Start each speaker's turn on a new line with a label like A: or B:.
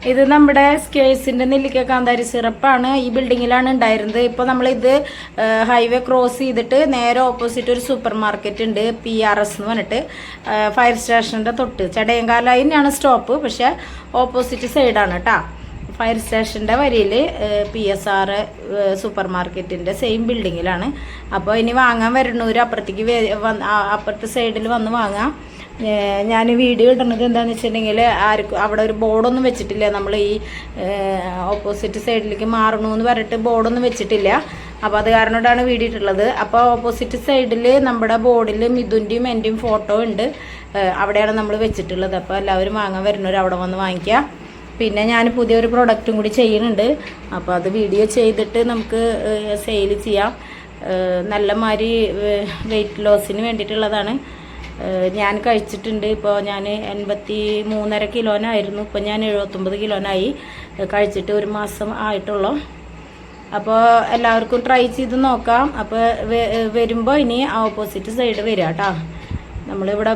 A: ഇത് നമ്മുടെ സ്കേഴ്സിന്റെ നെല്ലിക്ക കാന്താരി സിറപ്പാണ്. ഈ ബിൽഡിങ്ങിലാണ് ഉണ്ടായിരുന്നത്. ഇപ്പോൾ നമ്മളിത് ഹൈവേ ക്രോസ് ചെയ്തിട്ട് നേരെ ഓപ്പോസിറ്റ് ഒരു സൂപ്പർ മാർക്കറ്റ് ഉണ്ട്, PRS എന്ന് പറഞ്ഞിട്ട്, ഫയർ സ്റ്റേഷൻ്റെ തൊട്ട്. ചടയങ്കാലായി തന്നെയാണ് സ്റ്റോപ്പ്, പക്ഷെ ഓപ്പോസിറ്റ് സൈഡാണ് കേട്ടോ. ഫയർ സ്റ്റേഷൻ്റെ വരിയിൽ PSR സൂപ്പർ മാർക്കറ്റിൻ്റെ സെയിം ബിൽഡിങ്ങിലാണ്. അപ്പോൾ ഇനി വാങ്ങാൻ വരണവർ അപ്പുറത്തേക്ക് അപ്പുറത്തെ സൈഡിൽ വന്ന് വാങ്ങാം. ഞാൻ വീഡിയോ ഇടുന്നത് എന്താണെന്ന് വെച്ചിട്ടുണ്ടെങ്കിൽ ആർക്കും അവിടെ ഒരു ബോർഡൊന്നും വെച്ചിട്ടില്ല. നമ്മൾ ഈ ഓപ്പോസിറ്റ് സൈഡിലേക്ക് മാറണമെന്ന് പറഞ്ഞിട്ട് ബോർഡൊന്നും വെച്ചിട്ടില്ല. അപ്പോൾ അത് കാരണമായിട്ടാണ് വീഡിയോ ഇട്ടുള്ളത്. അപ്പോൾ ഓപ്പോസിറ്റ് സൈഡിൽ നമ്മുടെ ബോർഡിൽ മിഥുൻ്റെയും എൻ്റെയും ഫോട്ടോ ഉണ്ട്. അവിടെയാണ് നമ്മൾ വെച്ചിട്ടുള്ളത്. അപ്പോൾ എല്ലാവരും വാങ്ങാൻ വരുന്നവർ അവിടെ വന്ന് വാങ്ങിക്കുക. പിന്നെ ഞാൻ പുതിയൊരു പ്രൊഡക്റ്റും കൂടി ചെയ്യുന്നുണ്ട്. അപ്പോൾ അത് വീഡിയോ ചെയ്തിട്ട് നമുക്ക് സെയിൽ ചെയ്യാം. നല്ല മാതിരി വെയിറ്റ് ലോസിന് വേണ്ടിയിട്ടുള്ളതാണ്. ഞാൻ കഴിച്ചിട്ടുണ്ട്. ഇപ്പോൾ ഞാൻ 83.5 കിലോനായിരുന്നു. ഇപ്പോൾ ഞാൻ 79 കിലോനായി. കഴിച്ചിട്ട് 1 മാസം ആയിട്ടുള്ളൂ. അപ്പോൾ എല്ലാവർക്കും ട്രൈ ചെയ്ത് നോക്കാം. അപ്പോൾ വരുമ്പോൾ ഇനി ഓപ്പോസിറ്റ് സൈഡ് വരിക കേട്ടോ. നമ്മളിവിടെ